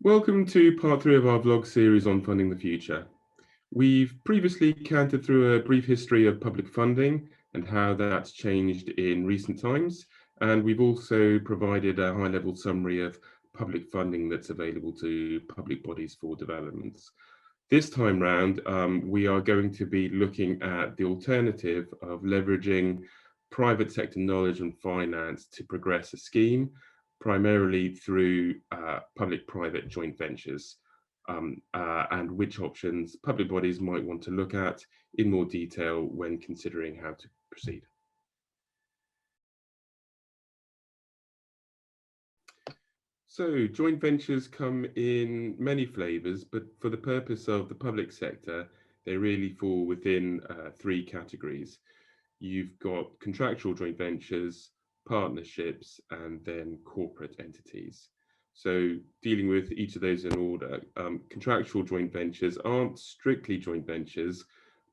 Welcome to part 3 of our vlog series on funding the future. We've previously cantered through a brief history of public funding and how that's changed in recent times, and we've also provided a high-level summary of public funding that's available to public bodies for developments. This time round, we are going to be looking at the alternative of leveraging private sector knowledge and finance to progress a scheme, primarily through public-private joint ventures, and which options public bodies might want to look at in more detail when considering how to proceed. So joint ventures come in many flavours, but for the purpose of the public sector, they really fall within 3 categories. You've got contractual joint ventures, partnerships, and then corporate entities. So dealing with each of those in order, contractual joint ventures aren't strictly joint ventures,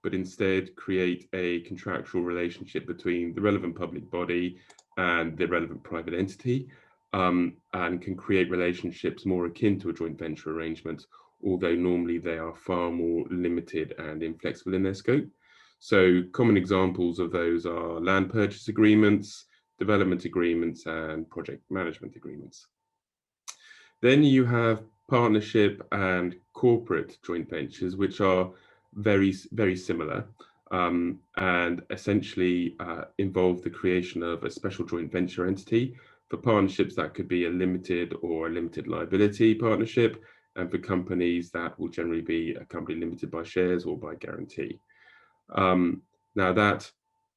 but instead create a contractual relationship between the relevant public body and the relevant private entity, and can create relationships more akin to a joint venture arrangement, although normally they are far more limited and inflexible in their scope. So common examples of those are land purchase agreements, development agreements, and project management agreements. Then you have partnership and corporate joint ventures, which are very, very similar, and essentially involve the creation of a special joint venture entity. For partnerships, that could be a limited or a limited liability partnership, and for companies, that will generally be a company limited by shares or by guarantee. Now that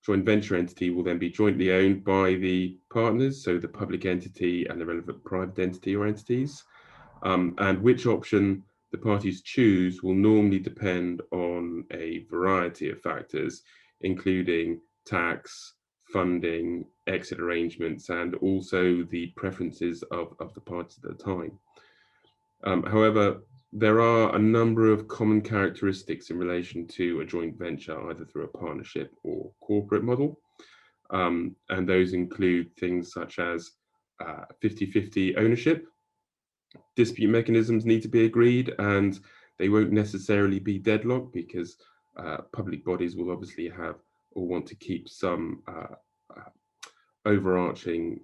joint venture entity will then be jointly owned by the partners, so the public entity and the relevant private entity or entities. And which option the parties choose will normally depend on a variety of factors, including tax, funding, exit arrangements, and also the preferences of the parties at the time. However, there are a number of common characteristics in relation to a joint venture, either through a partnership or corporate model. And those include things such as 50-50 ownership. Dispute mechanisms need to be agreed, and they won't necessarily be deadlocked because public bodies will obviously have or want to keep some overarching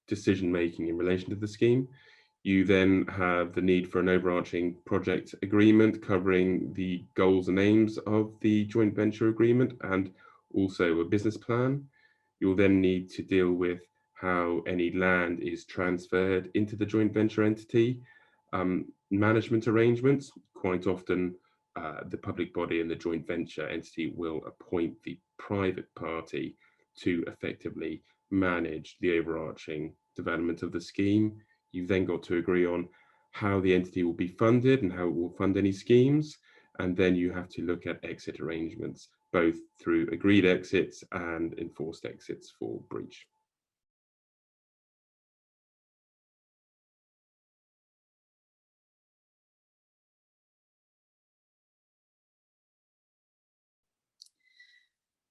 decision making in relation to the scheme. You then have the need for an overarching project agreement covering the goals and aims of the joint venture agreement and also a business plan. You'll then need to deal with how any land is transferred into the joint venture entity. Management arrangements, quite often the public body and the joint venture entity will appoint the private party to effectively manage the overarching development of the scheme. You've then got to agree on how the entity will be funded and how it will fund any schemes. And then you have to look at exit arrangements, both through agreed exits and enforced exits for breach.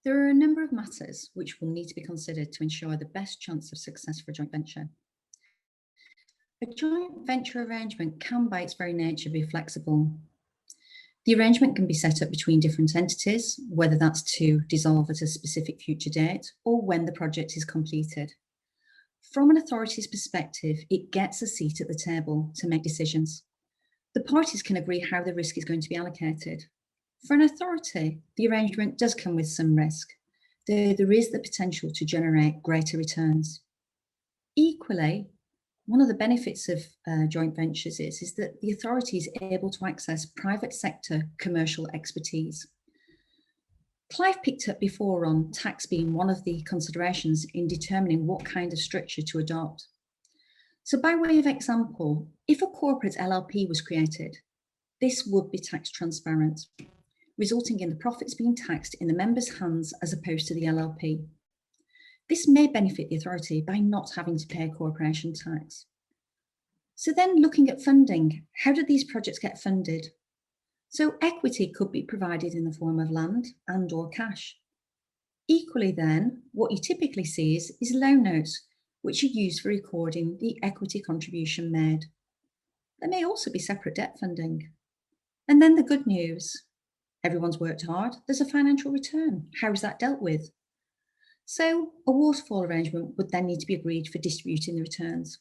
There are a number of matters which will need to be considered to ensure the best chance of success for a joint venture. A joint venture arrangement can, by its very nature, be flexible. The arrangement can be set up between different entities, whether that's to dissolve at a specific future date or when the project is completed. From an authority's perspective, it gets a seat at the table to make decisions. The parties can agree how the risk is going to be allocated. For an authority, the arrangement does come with some risk, though there is the potential to generate greater returns. Equally, one of the benefits of joint ventures is that the authority is able to access private sector commercial expertise. Clive picked up before on tax being one of the considerations in determining what kind of structure to adopt. So by way of example, if a corporate LLP was created, this would be tax transparent, resulting in the profits being taxed in the member's hands as opposed to the LLP. This may benefit the authority by not having to pay corporation tax. So then looking at funding, how do these projects get funded? So equity could be provided in the form of land and or cash. Equally then, what you typically see is loan notes, which are used for recording the equity contribution made. There may also be separate debt funding. And then the good news, everyone's worked hard, there's a financial return. How is that dealt with? So a waterfall arrangement would then need to be agreed for distributing the returns.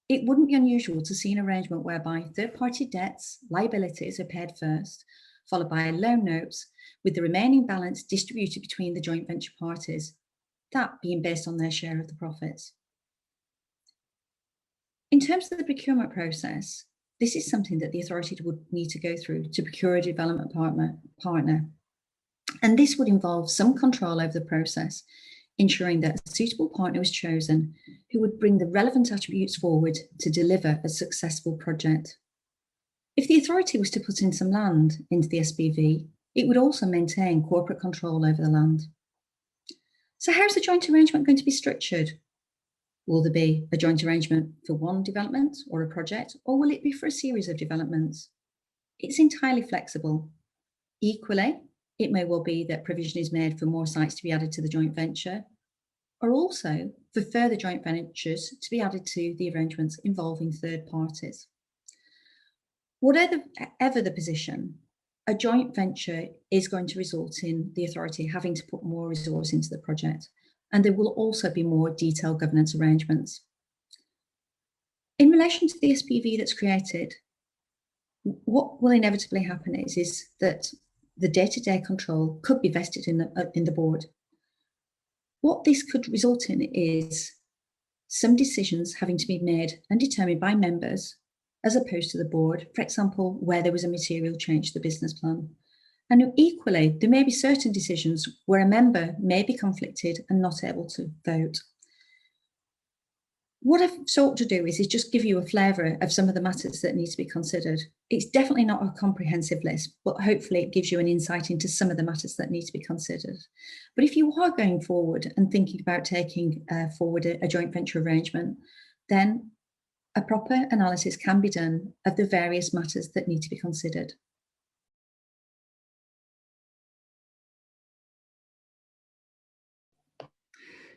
It wouldn't be unusual to see an arrangement whereby third-party debts, liabilities are paid first, followed by loan notes, with the remaining balance distributed between the joint venture parties, that being based on their share of the profits. In terms of the procurement process, this is something that the authority would need to go through to procure a development partner. And this would involve some control over the process, ensuring that a suitable partner was chosen who would bring the relevant attributes forward to deliver a successful project. If the authority was to put in some land into the SPV, it would also maintain corporate control over the land. So how's the joint arrangement going to be structured? Will there be a joint arrangement for one development or a project, or will it be for a series of developments? It's entirely flexible. Equally, it may well be that provision is made for more sites to be added to the joint venture, or also for further joint ventures to be added to the arrangements involving third parties. Whatever the position, a joint venture is going to result in the authority having to put more resource into the project, and there will also be more detailed governance arrangements. In relation to the SPV that's created, what will inevitably happen is that the day-to-day control could be vested in the board. What this could result in is some decisions having to be made and determined by members as opposed to the board, for example, where there was a material change to the business plan. And equally, there may be certain decisions where a member may be conflicted and not able to vote. What I've sought to do is just give you a flavour of some of the matters that need to be considered. It's definitely not a comprehensive list, but hopefully it gives you an insight into some of the matters that need to be considered. But if you are going forward and thinking about taking forward a joint venture arrangement, then a proper analysis can be done of the various matters that need to be considered.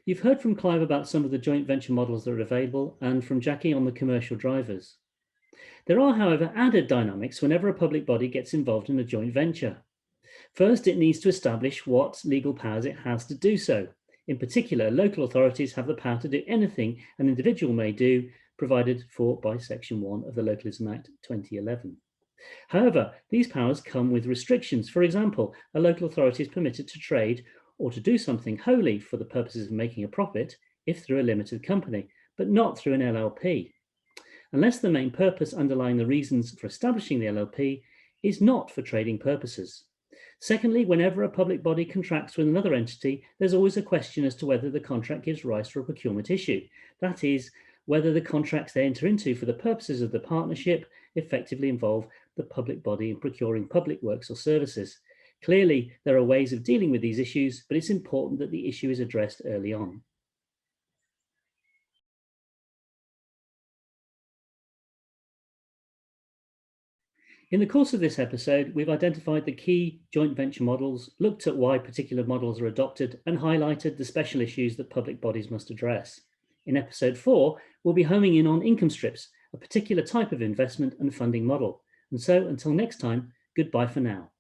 You've heard from Clive about some of the joint venture models that are available and from Jackie on the commercial drivers. There are, however, added dynamics whenever a public body gets involved in a joint venture. First, it needs to establish what legal powers it has to do so. In particular, local authorities have the power to do anything an individual may do, provided for by Section 1 of the Localism Act 2011. However, these powers come with restrictions. For example, a local authority is permitted to trade or to do something wholly for the purposes of making a profit if through a limited company, but not through an LLP, unless the main purpose underlying the reasons for establishing the LLP is not for trading purposes. Secondly, whenever a public body contracts with another entity, there's always a question as to whether the contract gives rise to a procurement issue. That is, whether the contracts they enter into for the purposes of the partnership effectively involve the public body in procuring public works or services. Clearly, there are ways of dealing with these issues, but it's important that the issue is addressed early on. In the course of this episode, we've identified the key joint venture models, looked at why particular models are adopted, and highlighted the special issues that public bodies must address. In episode 4, we'll be homing in on income strips, a particular type of investment and funding model. And so, until next time, goodbye for now.